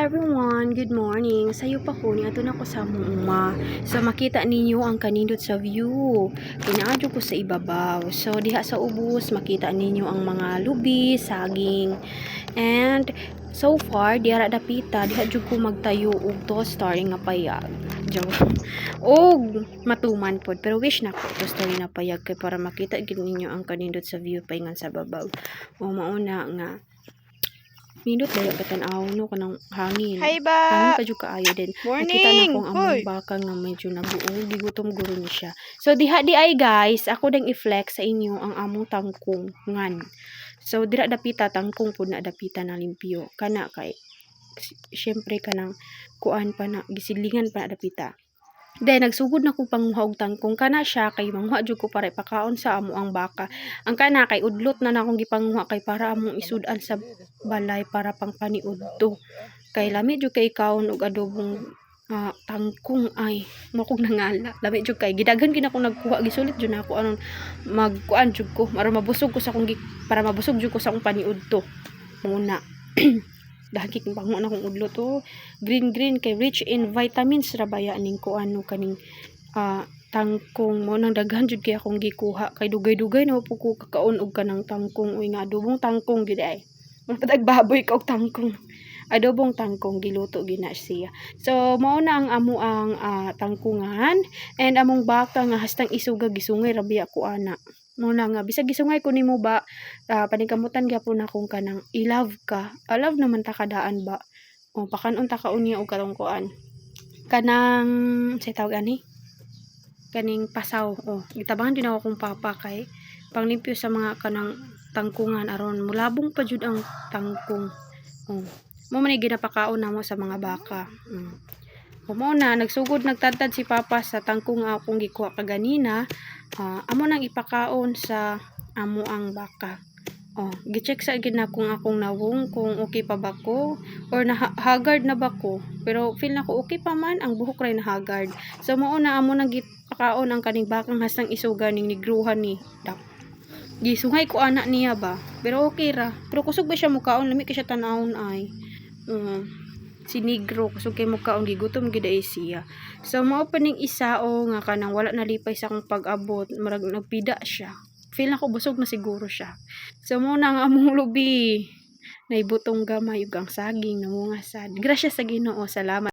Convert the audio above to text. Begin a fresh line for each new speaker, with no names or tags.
everyone, good morning. Sayo pa ko ni ato na ko sa muma. So makita ninyo ang kanindot sa view. Kinaadyo ko sa ibabaw. So diha sa ubos makita ninyo ang mga lubi, saging. And so far diara dapita diha jud ko magtayo og toaster nga payag. Og matuman pod pero wish na ko toaster na payag kay para makita gid ninyo ang kanindot sa view paingan sa babaw. O mauna nga nindot dayo katanaw no kanang hangin.
Hi ba?
Hangin pa jud kaayo din.
Morning.
Nakita na kong among baka nga medyo nabuo, gigutom guro ni siya. So diha di ay guys, ako dang i-flex sa inyo ang among tangkong ngan. So dira dapita tangkong pud na dapita na limpyo. Kana kay syempre kanang kuan pa na gisilingan pa na dapita. Then nagsugod na ko panguha og tangkong kana siya kay manguha jud ko para ipakaon sa amo ang baka. Ang kana kay udlot na akong gipanguha kay para among isud-an sa balay para pang paniudto. Kay lami jud kay kaon og adobong tangkong ay mo kog nangala. Lami jud kay gidaghan gid ako nagkuha gisulit jud ako anon magkuan jud ko para mabusog ko sa akong para mabusog jud ko sa akong paniudto. Muna dahil panguha na akong udlot green kay rich in vitamins ra baya ning kuan kaning tangkong mo nang daghan jud kay akong gikuha kay dugay-dugay na po ko kakaon og kanang tangkong uy nga adobong tangkong gid ay patag baboy ka og tangkong adobong tangkong giluto gina siya. So mao na ang amo ang tangkungan and among baka nga hastang isuga gisungay ra biya ko ana. Muna nga bisag gisungay ko nimo ba paningkamutan gyapon akong kanang i-love ka. Love naman ta kadaan ba. O pakanon ta kaunya og karong kuan. Kanang say tawag ani? Kaning pasaw. Gitabangan din ako kung papa kay panglimpyo sa mga kanang tangkungan aron mulabong pa jud ang tangkong. Mo man ginapakaon namo sa mga baka. Mo na nagsugod nagtadtad si papa sa tangkong nga akong gikuha kaganina. Amo nang ipakaon sa amo ang baka. Gi-check sa gid na kung akong nawong kung okay pa ba ko or na haggard na ba ko. Pero feel na ko okay pa man ang buhok ray na haggard. So mao na amo nang gipakaon ang kaning bakang hastang isuga ning nigruhan ni dak. Gisungay ko anak niya ba. Pero okay ra. Pero kusog ba siya mukaon lami kay siya tanawon ay. Si negro kusog kay mukaon gigutom gid ay siya. So mao pa ning isa nga kanang wala nalipay sa akong pag-abot, marag nagpida siya. Feel na ko busog na siguro siya. So mo na nga among lubi. Naibutong gamay ug ang saging namunga sad. Grasya sa Ginoo, salamat.